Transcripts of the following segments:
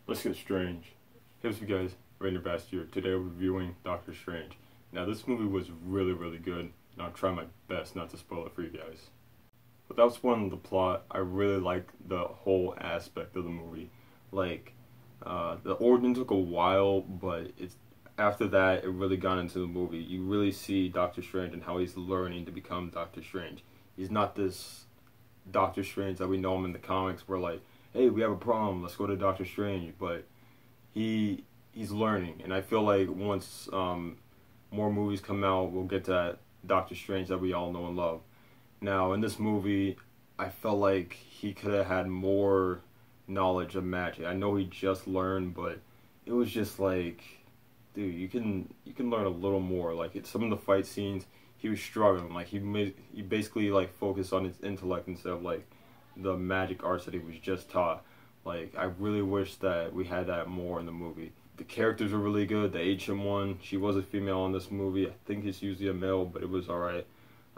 Let's get strange. Hey, what's up guys, Rainer Bast here. Today we're reviewing Doctor Strange. Now this movie was really good, and I'll try my best not to spoil it for you guys. Without spoiling the plot, I really like the whole aspect of the movie. Like, the origin took a while, but after that it really got into the movie. You really see Doctor Strange and how he's learning to become Doctor Strange. He's not this Doctor Strange that we know him in the comics where like, hey, we have a problem, let's go to Doctor Strange. But he's learning, and I feel like once more movies come out, we'll get to that Doctor Strange that we all know and love. Now, in this movie, I felt like he could have had more knowledge of magic. I know he just learned, but it was just like, dude, you can learn a little more. Like some of the fight scenes, he was struggling. Like he basically like focused on his intellect instead of like the magic arts that he was just taught. Like I really wish that we had that more in the movie. The characters were really good. The ancient one, she was a female in this movie. I think it's usually a male, but it was alright.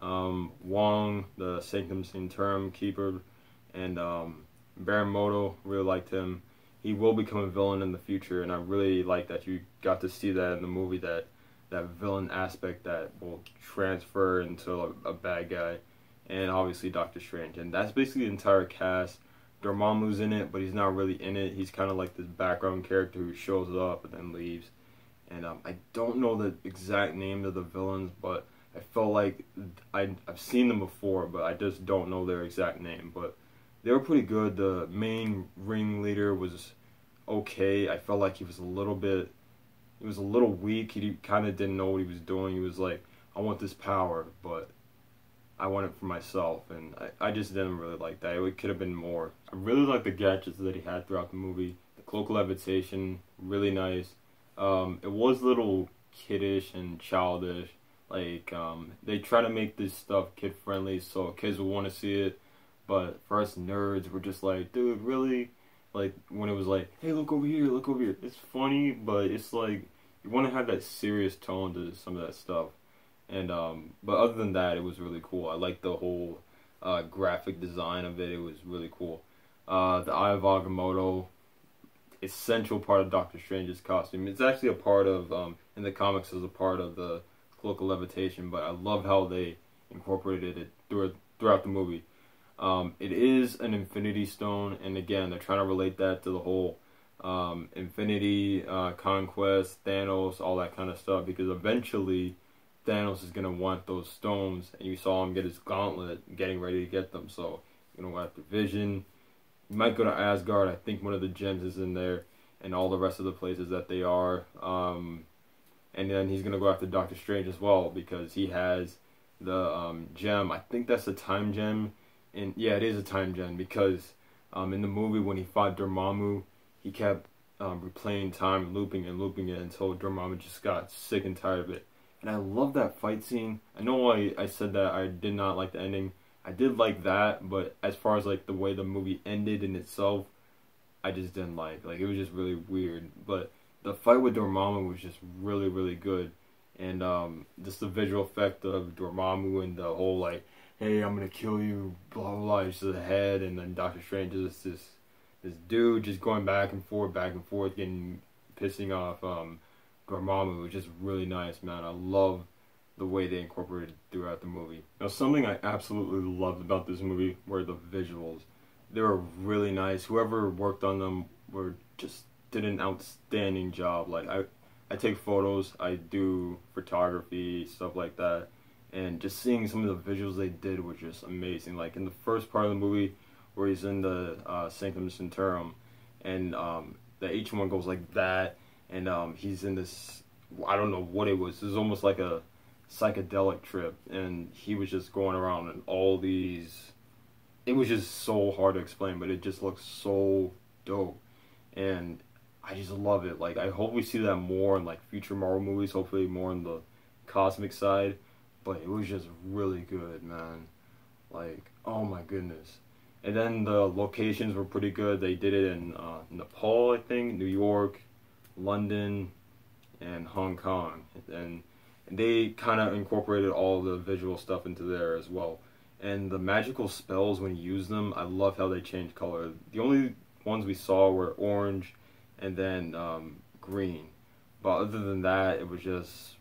Wong, the Sanctum Sanctorum keeper, and Baron Moto, really liked him. He will become a villain in the future, and I really like that you got to see that in the movie, that villain aspect that will transfer into a bad guy, and obviously Doctor Strange. And that's basically the entire cast. Dormammu's in it, but he's not really in it. He's kind of like this background character who shows up and then leaves. And I don't know the exact name of the villains, but I felt like I've seen them before, but I just don't know their exact name. But they were pretty good. The main ringleader was okay. I felt like he was a little weak. He kind of didn't know what he was doing. He was like, I want this power, but I want it for myself, and I just didn't really like that. It could have been more. I really like the gadgets that he had throughout the movie. The cloak of levitation, really nice. It was a little kiddish and childish. Like, they try to make this stuff kid-friendly so kids will want to see it, but for us nerds, we're just like, dude, really? Like, when it was like, hey, look over here, look over here. It's funny, but it's like, you want to have that serious tone to some of that stuff. And but other than that, it was really cool. I liked the whole graphic design of it. It was really cool. The Eye of Agamotto, essential part of Doctor Strange's costume. It's actually a part of in the comics as a part of the Cloak of Levitation. But I love how they incorporated it throughout the movie. It is an Infinity Stone, and again, they're trying to relate that to the whole Infinity Conquest, Thanos, all that kind of stuff, because eventually Thanos is going to want those stones, and you saw him get his gauntlet getting ready to get them. So you're going to go after Vision. You might go to Asgard. I think one of the gems is in there, and all the rest of the places that they are. And then he's going to go after Doctor Strange as well, because he has the gem. I think that's a time gem. And yeah, it is a time gem, because in the movie when he fought Dormammu, he kept replaying time and looping it until Dormammu just got sick and tired of it. And I love that fight scene. I know I said that I did not like the ending. I did like that, but as far as like the way the movie ended in itself, I just didn't like. Like, it was just really weird. But the fight with Dormammu was just really good. And just the visual effect of Dormammu and the whole like, hey, I'm gonna kill you, blah blah blah, just to the head, and then Doctor Strange is this dude just going back and forth, getting pissing off Dormammu. Was just really nice, man. I love the way they incorporated it throughout the movie. Now, something I absolutely loved about this movie were the visuals. They were really nice. Whoever worked on them did an outstanding job. Like, I take photos, I do photography, stuff like that, and just seeing some of the visuals they did was just amazing. Like in the first part of the movie where he's in the Sanctum Sanctorum, and the ancient one goes like that, and he's in this, I don't know what it was. It was almost like a psychedelic trip, and he was just going around and all these, it was just so hard to explain, but it just looks so dope, and I just love it. Like, I hope we see that more in like future Marvel movies, hopefully more on the cosmic side, but it was just really good, man. Like, oh my goodness. And then the locations were pretty good. They did it in Nepal, I think, New York, London, and Hong Kong. And they kind of incorporated all the visual stuff into there as well. And the magical spells, when you use them, I love how they change color. The only ones we saw were orange and then green. But other than that, it was just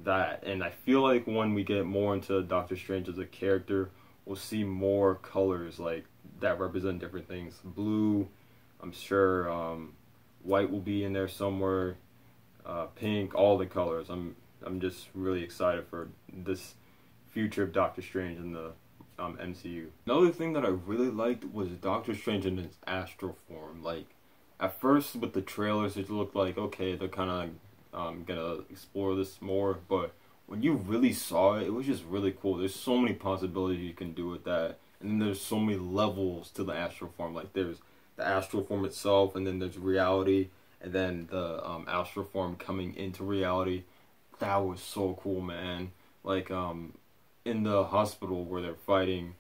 that. And I feel like when we get more into Doctor Strange as a character, we'll see more colors like that represent different things. Blue, I'm sure. White will be in there somewhere. Pink, all the colors. I'm just really excited for this future of Doctor Strange in the MCU. Another thing that I really liked was Doctor Strange in his astral form. Like, at first with the trailers, it looked like, okay, they're kind of gonna explore this more, but when you really saw it, it was just really cool. There's so many possibilities you can do with that, and then there's so many levels to the astral form. Like, there's the astral form itself, and then there's reality, and then the astral form coming into reality. That was so cool, man. Like, in the hospital where they're fighting,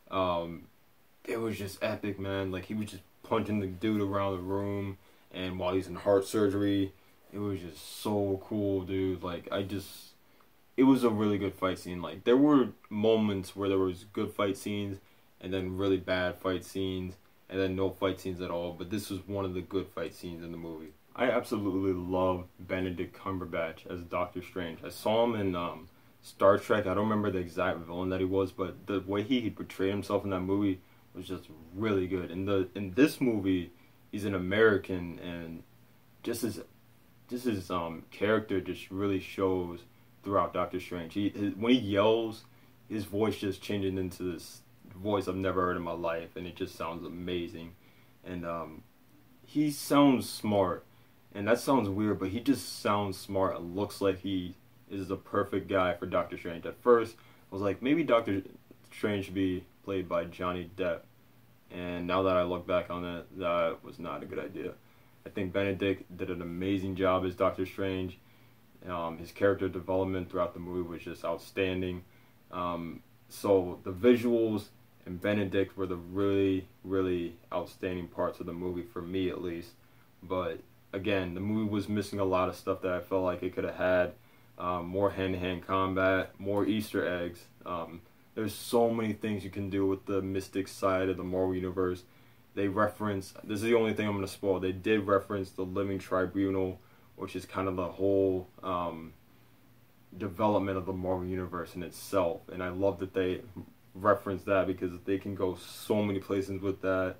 it was just epic, man. Like, he was just punching the dude around the room, and while he's in heart surgery, it was just so cool, dude. Like, it was a really good fight scene. Like, there were moments where there was good fight scenes, and then really bad fight scenes, and then no fight scenes at all, but this was one of the good fight scenes in the movie. I absolutely love Benedict Cumberbatch as Doctor Strange. I saw him in Star Trek. I don't remember the exact villain that he was, but the way he portrayed himself in that movie was just really good. In this movie, he's an American, and just his character just really shows throughout Doctor Strange. When he yells, his voice just changes into this voice I've never heard in my life, and it just sounds amazing. And he sounds smart, and that sounds weird, but he just sounds smart and looks like he is the perfect guy for Doctor Strange. At first, I was like, maybe Doctor Strange should be played by Johnny Depp, and now that I look back on it, that was not a good idea. I think Benedict did an amazing job as Doctor Strange. His character development throughout the movie was just outstanding. So the visuals and Benedict were the really, really outstanding parts of the movie, for me at least. But again, the movie was missing a lot of stuff that I felt like it could have had. More hand-to-hand combat, more Easter eggs. There's so many things you can do with the mystic side of the Marvel Universe. They reference, this is the only thing I'm going to spoil, they did reference the Living Tribunal, which is kind of the whole development of the Marvel Universe in itself. And I love that they reference that, because they can go so many places with that.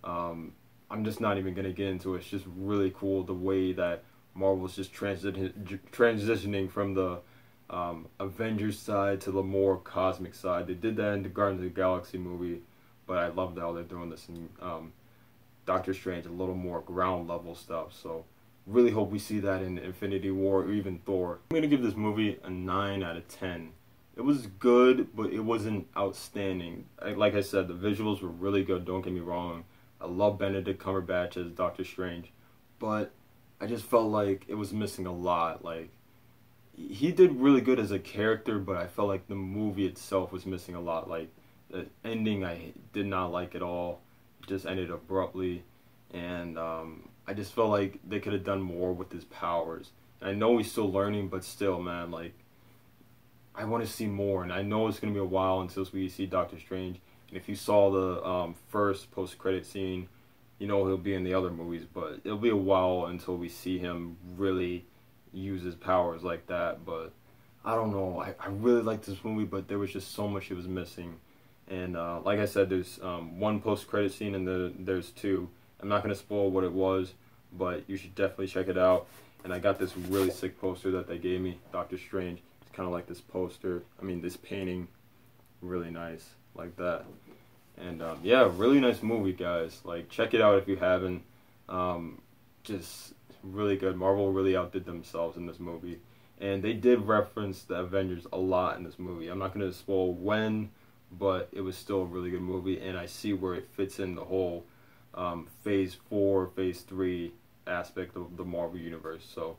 I'm just not even going to get into it. It's just really cool the way that Marvel's just transitioning from the Avengers side to the more cosmic side. They did that in the Guardians of the Galaxy movie, but I love how they're doing this in Doctor Strange, a little more ground level stuff. So really hope we see that in Infinity War or even Thor. I'm going to give this movie a 9 out of 10. It was good, but it wasn't outstanding. Like I said, the visuals were really good, don't get me wrong. I love Benedict Cumberbatch as Doctor Strange, but I just felt like it was missing a lot. Like, he did really good as a character, but I felt like the movie itself was missing a lot. Like, the ending I did not like at all. It just ended abruptly, and I just felt like they could have done more with his powers. And I know he's still learning, but still, man, like, I want to see more, and I know it's going to be a while until we see Doctor Strange. And if you saw the first post-credit scene, you know he'll be in the other movies, but it'll be a while until we see him really use his powers like that. But I don't know. I really liked this movie, but there was just so much it was missing. And like I said, there's one post-credit scene, and there's two. I'm not going to spoil what it was, but you should definitely check it out. And I got this really sick poster that they gave me, Doctor Strange. It's kind of like this poster. I mean, this painting. Really nice, like that. And yeah, really nice movie, guys. Like, check it out if you haven't. Just really good. Marvel really outdid themselves in this movie. And they did reference the Avengers a lot in this movie. I'm not going to spoil when, but it was still a really good movie. And I see where it fits in the whole Phase 4, Phase 3 aspect of the Marvel Universe. So,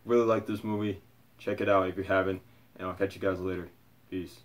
really like this movie. Check it out if you haven't. And I'll catch you guys later. Peace.